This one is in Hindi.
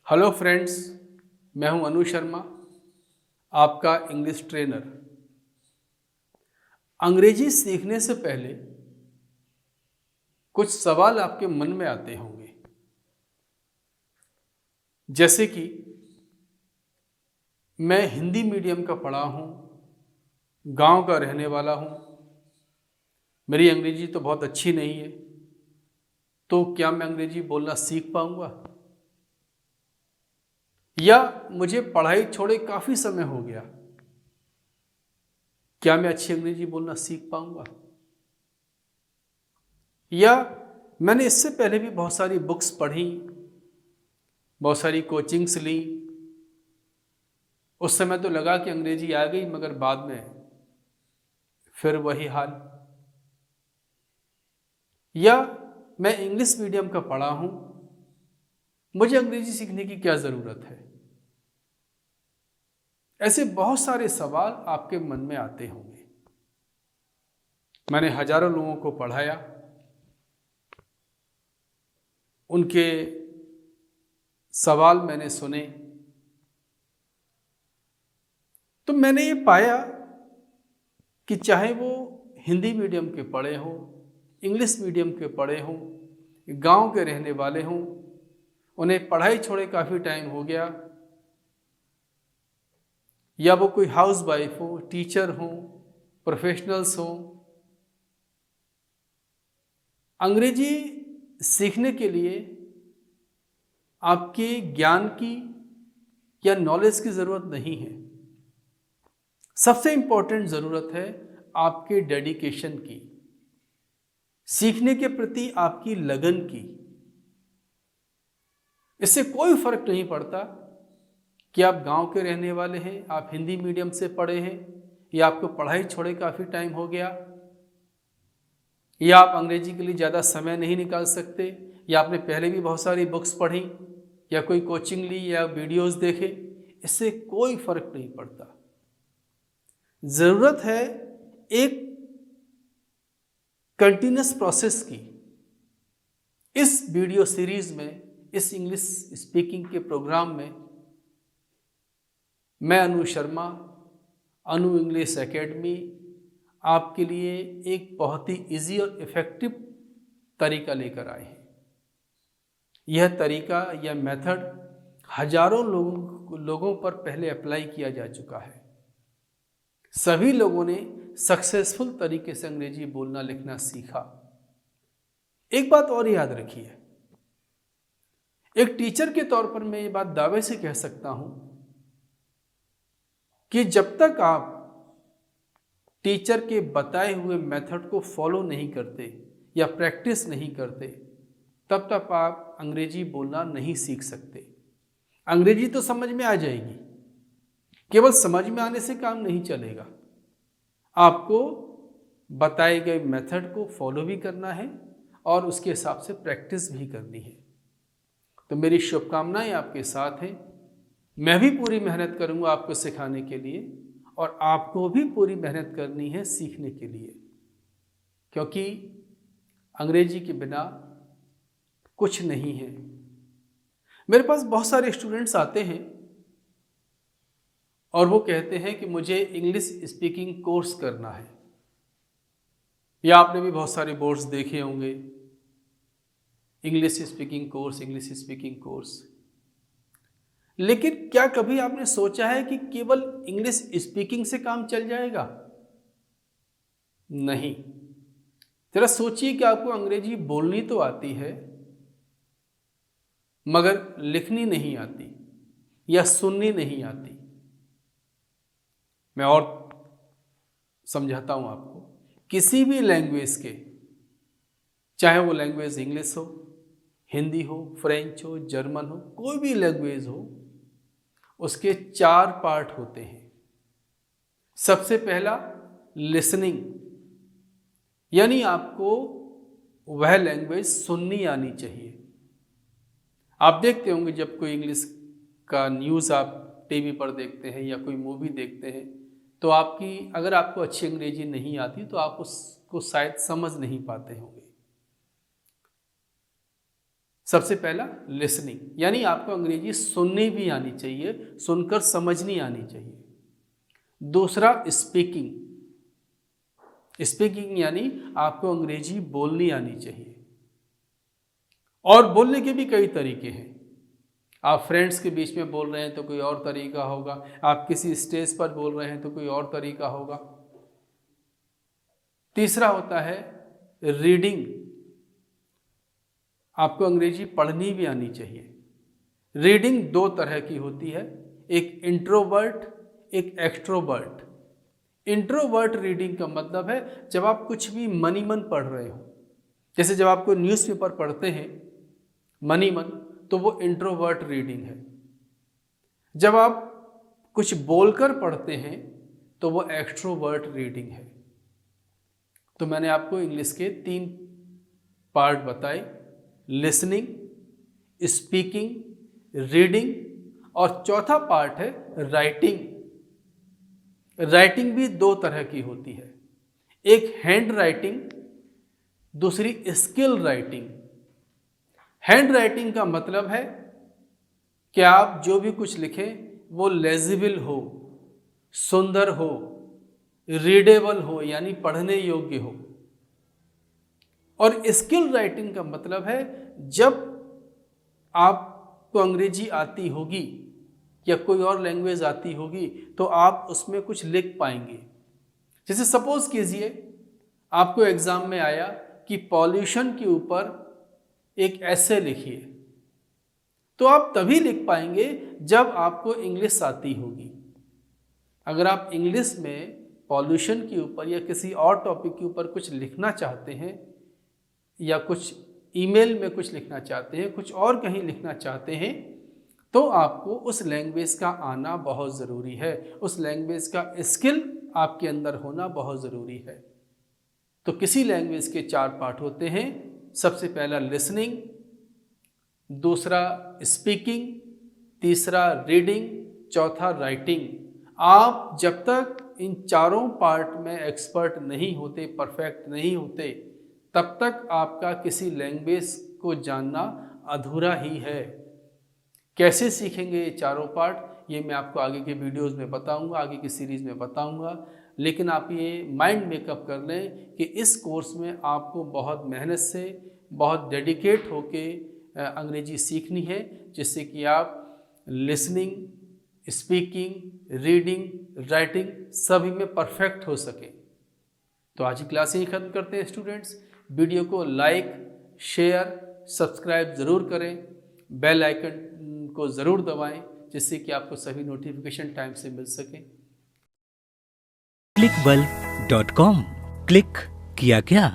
हेलो फ्रेंड्स, मैं हूं अनु शर्मा, आपका इंग्लिश ट्रेनर। अंग्रेजी सीखने से पहले कुछ सवाल आपके मन में आते होंगे, जैसे कि मैं हिंदी मीडियम का पढ़ा हूं, गांव का रहने वाला हूं, मेरी अंग्रेजी तो बहुत अच्छी नहीं है, तो क्या मैं अंग्रेजी बोलना सीख पाऊंगा? या मुझे पढ़ाई छोड़े काफ़ी समय हो गया, क्या मैं अच्छी अंग्रेजी बोलना सीख पाऊंगा? या मैंने इससे पहले भी बहुत सारी बुक्स पढ़ी, बहुत सारी कोचिंग्स ली, उस समय तो लगा कि अंग्रेजी आ गई, मगर बाद में फिर वही हाल। या मैं इंग्लिश मीडियम का पढ़ा हूं, मुझे अंग्रेजी सीखने की क्या ज़रूरत है? ऐसे बहुत सारे सवाल आपके मन में आते होंगे। मैंने हजारों लोगों को पढ़ाया, उनके सवाल मैंने सुने, तो मैंने ये पाया कि चाहे वो हिंदी मीडियम के पढ़े हों, इंग्लिश मीडियम के पढ़े हों, गांव के रहने वाले हों, उन्हें पढ़ाई छोड़े काफ़ी टाइम हो गया, या वो कोई हाउस वाइफ हो, टीचर हो, प्रोफेशनल्स हो, अंग्रेजी सीखने के लिए आपके ज्ञान की या नॉलेज की ज़रूरत नहीं है। सबसे इम्पोर्टेंट ज़रूरत है आपके डेडिकेशन की, सीखने के प्रति आपकी लगन की। इससे कोई फर्क नहीं पड़ता कि आप गांव के रहने वाले हैं, आप हिंदी मीडियम से पढ़े हैं, या आपको पढ़ाई छोड़े काफ़ी टाइम हो गया, या आप अंग्रेजी के लिए ज़्यादा समय नहीं निकाल सकते, या आपने पहले भी बहुत सारी बुक्स पढ़ी, या कोई कोचिंग ली, या वीडियोस देखे। इससे कोई फर्क नहीं पड़ता। ज़रूरत है एक कंटिन्यूस प्रोसेस की। इस वीडियो सीरीज में, इस इंग्लिश स्पीकिंग के प्रोग्राम में, मैं अनु शर्मा, अनु इंग्लिश एकेडमी, आपके लिए एक बहुत ही इजी और इफ़ेक्टिव तरीका लेकर आए हैं। यह तरीका या मेथड हजारों लोगों पर पहले अप्लाई किया जा चुका है। सभी लोगों ने सक्सेसफुल तरीके से अंग्रेजी बोलना लिखना सीखा। एक बात और याद रखिए, एक टीचर के तौर पर मैं ये बात दावे से कह सकता हूं कि जब तक आप टीचर के बताए हुए मेथड को फॉलो नहीं करते या प्रैक्टिस नहीं करते, तब तक आप अंग्रेजी बोलना नहीं सीख सकते। अंग्रेजी तो समझ में आ जाएगी, केवल समझ में आने से काम नहीं चलेगा। आपको बताए गए मेथड को फॉलो भी करना है और उसके हिसाब से प्रैक्टिस भी करनी है। तो मेरी शुभकामनाएं आपके साथ हैं। मैं भी पूरी मेहनत करूंगा आपको सिखाने के लिए, और आपको भी पूरी मेहनत करनी है सीखने के लिए, क्योंकि अंग्रेजी के बिना कुछ नहीं है। मेरे पास बहुत सारे स्टूडेंट्स आते हैं और वो कहते हैं कि मुझे इंग्लिश स्पीकिंग कोर्स करना है, या आपने भी बहुत सारे बोर्ड्स देखे होंगे, English speaking course, English speaking course. लेकिन क्या कभी आपने सोचा है कि केवल इंग्लिश स्पीकिंग से काम चल जाएगा? नहीं। जरा सोचिए कि आपको अंग्रेजी बोलनी तो आती है, मगर लिखनी नहीं आती या सुननी नहीं आती। मैं और समझाता हूं आपको। किसी भी लैंग्वेज के, चाहे वो लैंग्वेज इंग्लिश हो, हिंदी हो, फ्रेंच हो, जर्मन हो, कोई भी लैंग्वेज हो, उसके 4 पार्ट होते हैं। सबसे पहला लिसनिंग, यानी आपको वह लैंग्वेज सुननी आनी चाहिए। आप देखते होंगे जब कोई इंग्लिश का न्यूज़ आप टीवी पर देखते हैं या कोई मूवी देखते हैं, तो अगर आपको अच्छी अंग्रेजी नहीं आती तो आप उसको शायद समझ नहीं पाते होंगे। सबसे पहला लिसनिंग, यानी आपको अंग्रेजी सुननी भी आनी चाहिए, सुनकर समझनी आनी चाहिए। दूसरा स्पीकिंग, स्पीकिंग यानी आपको अंग्रेजी बोलनी आनी चाहिए। और बोलने के भी कई तरीके हैं। आप फ्रेंड्स के बीच में बोल रहे हैं तो कोई और तरीका होगा, आप किसी स्टेज पर बोल रहे हैं तो कोई और तरीका होगा। तीसरा होता है रीडिंग, आपको अंग्रेजी पढ़नी भी आनी चाहिए। रीडिंग दो तरह की होती है, एक इंट्रोवर्ट, एक एक्सट्रोवर्ट। इंट्रोवर्ट रीडिंग का मतलब है जब आप कुछ भी मनी मन पढ़ रहे हो, जैसे जब आपको न्यूज़पेपर पढ़ते हैं मनी मन, तो वो इंट्रोवर्ट रीडिंग है। जब आप कुछ बोलकर पढ़ते हैं तो वो एक्सट्रोवर्ट रीडिंग है। तो मैंने आपको इंग्लिश के 3 पार्ट बताए, लिसनिंग, स्पीकिंग, रीडिंग, और चौथा पार्ट है राइटिंग। राइटिंग भी 2 तरह की होती है, एक हैंड राइटिंग, दूसरी स्किल राइटिंग। हैंड राइटिंग का मतलब है कि आप जो भी कुछ लिखें वो लेजिबल हो, सुंदर हो, रीडेबल हो, यानी पढ़ने योग्य हो। और स्किल राइटिंग का मतलब है जब आपको अंग्रेजी आती होगी या कोई और लैंग्वेज आती होगी तो आप उसमें कुछ लिख पाएंगे। जैसे सपोज कीजिए आपको एग्जाम में आया कि पॉल्यूशन के ऊपर एक ऐसे लिखिए, तो आप तभी लिख पाएंगे जब आपको इंग्लिश आती होगी। अगर आप इंग्लिश में पॉल्यूशन के ऊपर या किसी और टॉपिक के ऊपर कुछ लिखना चाहते हैं, या कुछ ईमेल में कुछ लिखना चाहते हैं, कुछ और कहीं लिखना चाहते हैं, तो आपको उस लैंग्वेज का आना बहुत ज़रूरी है, उस लैंग्वेज का स्किल आपके अंदर होना बहुत ज़रूरी है। तो किसी लैंग्वेज के 4 पार्ट होते हैं, सबसे पहला लिसनिंग, दूसरा स्पीकिंग, तीसरा रीडिंग, चौथा राइटिंग। आप जब तक इन चारों पार्ट में एक्सपर्ट नहीं होते, परफेक्ट नहीं होते, तब तक आपका किसी लैंग्वेज को जानना अधूरा ही है। कैसे सीखेंगे ये चारों पार्ट, ये मैं आपको आगे के वीडियोस में बताऊंगा, आगे की सीरीज़ में बताऊंगा। लेकिन आप ये माइंड मेकअप कर लें कि इस कोर्स में आपको बहुत मेहनत से, बहुत डेडिकेट होके अंग्रेजी सीखनी है, जिससे कि आप लिसनिंग, स्पीकिंग, रीडिंग, राइटिंग सभी में परफेक्ट हो सके। तो आज की क्लास यही ख़त्म करते हैं स्टूडेंट्स। वीडियो को लाइक, शेयर, सब्सक्राइब ज़रूर करें, बेल आइकन को ज़रूर दबाएं, जिससे कि आपको सभी नोटिफिकेशन टाइम से मिल सके। clickbulb.com क्लिक किया क्या?